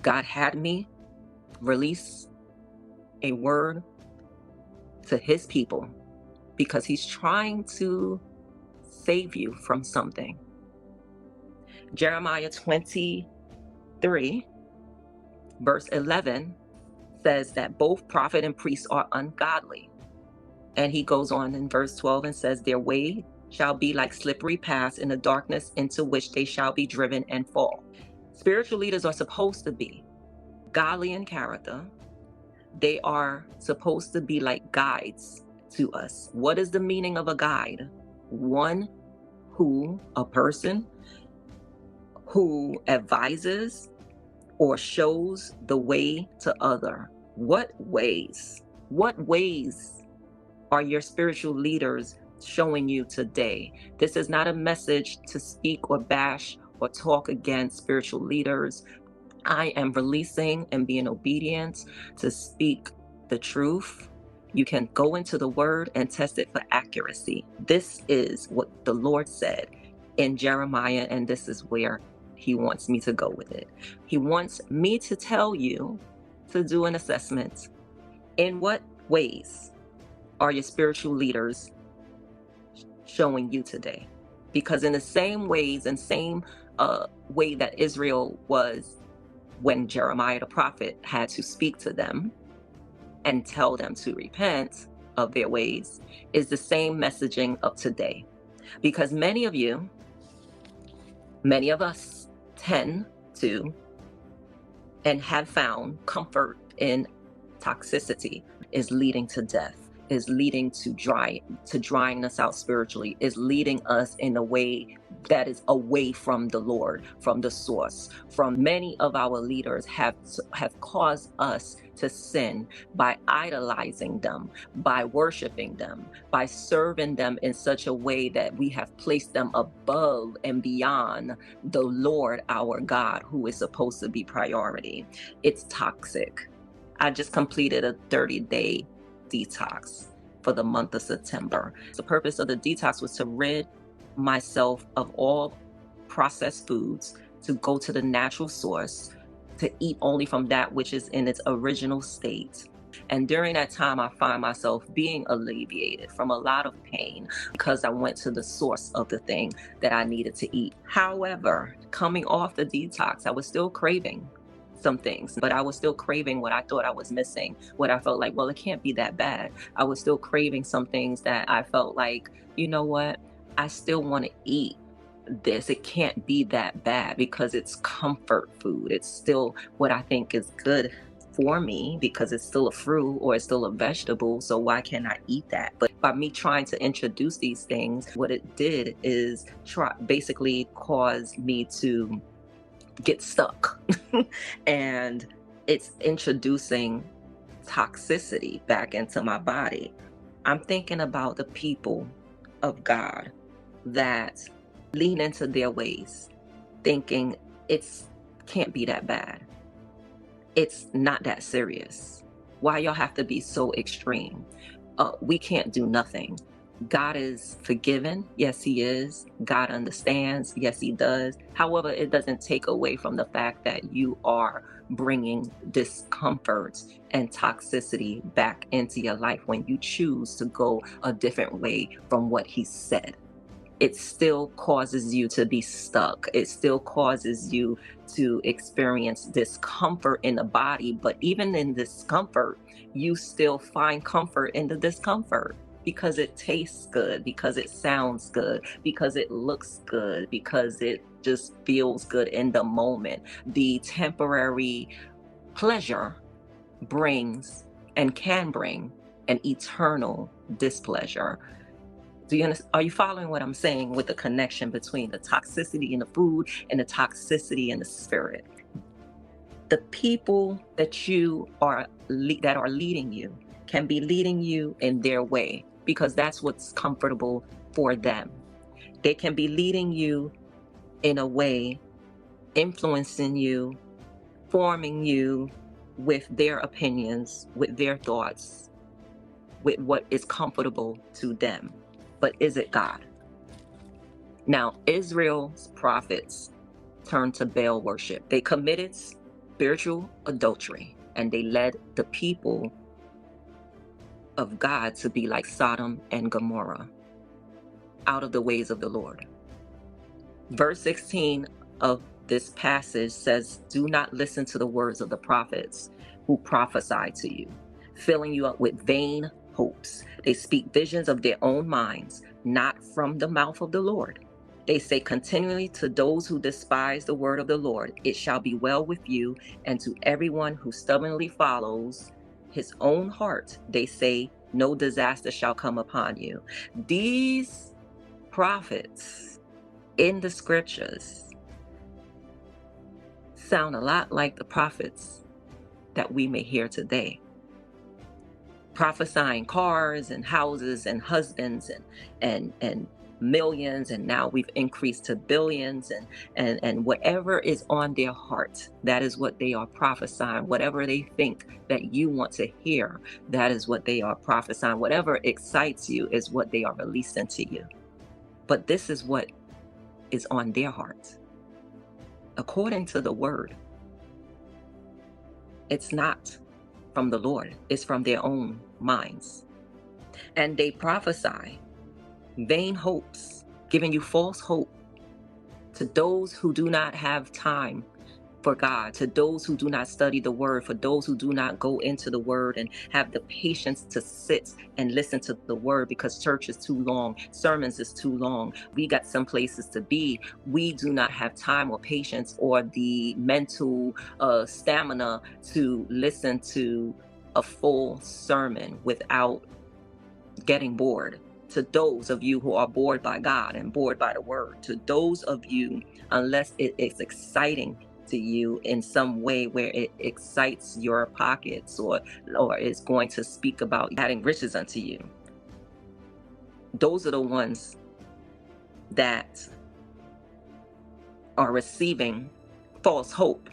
God had me release a word to his people because he's trying to save you from something. Jeremiah 23, verse 11 says that both prophet and priest are ungodly. And he goes on in verse 12 and says, their way shall be like slippery paths in the darkness into which they shall be driven and fall. Spiritual leaders are supposed to be godly in character. They are supposed to be like guides to us. What is the meaning of a guide? A person who advises or shows the way to other. What ways? What ways are your spiritual leaders showing you today? This is not a message to speak or bash or talk against spiritual leaders. I am releasing and being obedient to speak the truth. You can go into the word and test it for accuracy. This is what the Lord said in Jeremiah, and this is where he wants me to go with it. He wants me to tell you to do an assessment. In what ways are your spiritual leaders showing you today? Because in the same ways and same way that Israel was when Jeremiah the prophet had to speak to them and tell them to repent of their ways, is the same messaging of today. Because many of us tend to and have found comfort in toxicity is leading to death, is leading to drying us out spiritually, is leading us in a way that is away from the Lord, from the source. From many of our leaders have caused us to sin by idolizing them, by worshiping them, by serving them in such a way that we have placed them above and beyond the Lord our God, who is supposed to be priority. It's toxic. I just completed a 30-day detox for the month of September. The purpose of the detox was to rid myself of all processed foods, to go to the natural source, to eat only from that which is in its original state. And during that time, I find myself being alleviated from a lot of pain because I went to the source of the thing that I needed to eat. However, coming off the detox, I was still craving some things, but I was still craving what I thought I was missing, what I felt like, well, it can't be that bad. I was still craving some things that I felt like, you know what, I still want to eat this. It can't be that bad because it's comfort food. It's still what I think is good for me because it's still a fruit or it's still a vegetable. So why can't I eat that? But by me trying to introduce these things, what it did is basically cause me to get stuck. And it's introducing toxicity back into my body. I'm thinking about the people of God that lean into their ways, thinking it's can't be that bad. It's not that serious. Why y'all have to be so extreme? We can't do nothing. God is forgiven. Yes, he is. God understands. Yes, he does. However, it doesn't take away from the fact that you are bringing discomfort and toxicity back into your life when you choose to go a different way from what he said. It still causes you to be stuck. It still causes you to experience discomfort in the body. But even in discomfort, you still find comfort in the discomfort because it tastes good, because it sounds good, because it looks good, because it just feels good in the moment. The temporary pleasure brings and can bring an eternal displeasure. Are you following what I'm saying with the connection between the toxicity in the food and the toxicity in the spirit? The people that that are leading you can be leading you in their way because that's what's comfortable for them. They can be leading you in a way, influencing you, forming you with their opinions, with their thoughts, with what is comfortable to them. But is it God? Now, Israel's prophets turned to Baal worship. They committed spiritual adultery, and they led the people of God to be like Sodom and Gomorrah, out of the ways of the Lord. Verse 16 of this passage says, do not listen to the words of the prophets who prophesy to you, filling you up with vain hopes. They speak visions of their own minds, not from the mouth of the Lord. They say continually to those who despise the word of the Lord, it shall be well with you, and to everyone who stubbornly follows his own heart, they say, no disaster shall come upon you. These prophets in the scriptures sound a lot like the prophets that we may hear today, prophesying cars and houses and husbands and millions, and now we've increased to billions, and whatever is on their heart, that is what they are prophesying. Whatever they think that you want to hear, that is what they are prophesying. Whatever excites you is what they are releasing to you. But this is what is on their heart. According to the word, it's not from the Lord, it's from their own minds. And they prophesy vain hopes, giving you false hope to those who do not have time for God, to those who do not study the word, for those who do not go into the word and have the patience to sit and listen to the word, because church is too long, sermons is too long, we got some places to be. We do not have time or patience or the mental stamina to listen to a full sermon without getting bored. To those of you who are bored by God and bored by the word, to those of you, unless it is exciting to you in some way where it excites your pockets or is going to speak about adding riches unto you, those are the ones that are receiving false hope.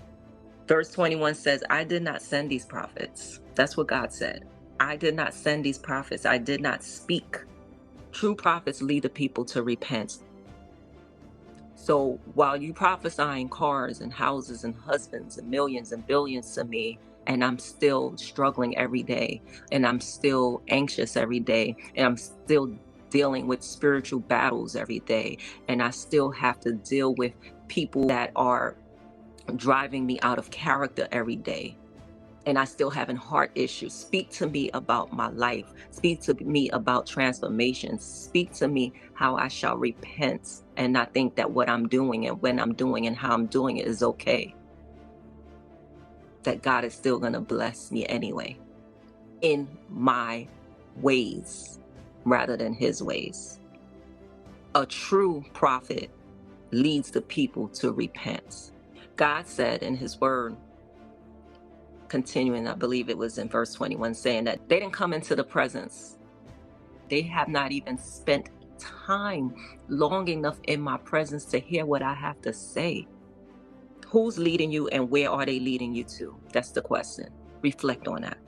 Verse 21 says, I did not send these prophets. That's what God said. I did not send these prophets. I did not speak. True prophets lead the people to repent. So while you prophesying cars and houses and husbands and millions and billions to me, and I'm still struggling every day, and I'm still anxious every day, and I'm still dealing with spiritual battles every day, and I still have to deal with people that are driving me out of character every day, and I still having heart issues. Speak to me about my life. Speak to me about transformation. Speak to me how I shall repent and not think that what I'm doing and when I'm doing and how I'm doing it is okay. That God is still going to bless me anyway, in my ways rather than his ways. A true prophet leads the people to repent. God said in his word, continuing, I believe it was in verse 21, saying that they didn't come into the presence. They have not even spent time long enough in my presence to hear what I have to say. Who's leading you and where are they leading you to? That's the question. Reflect on that.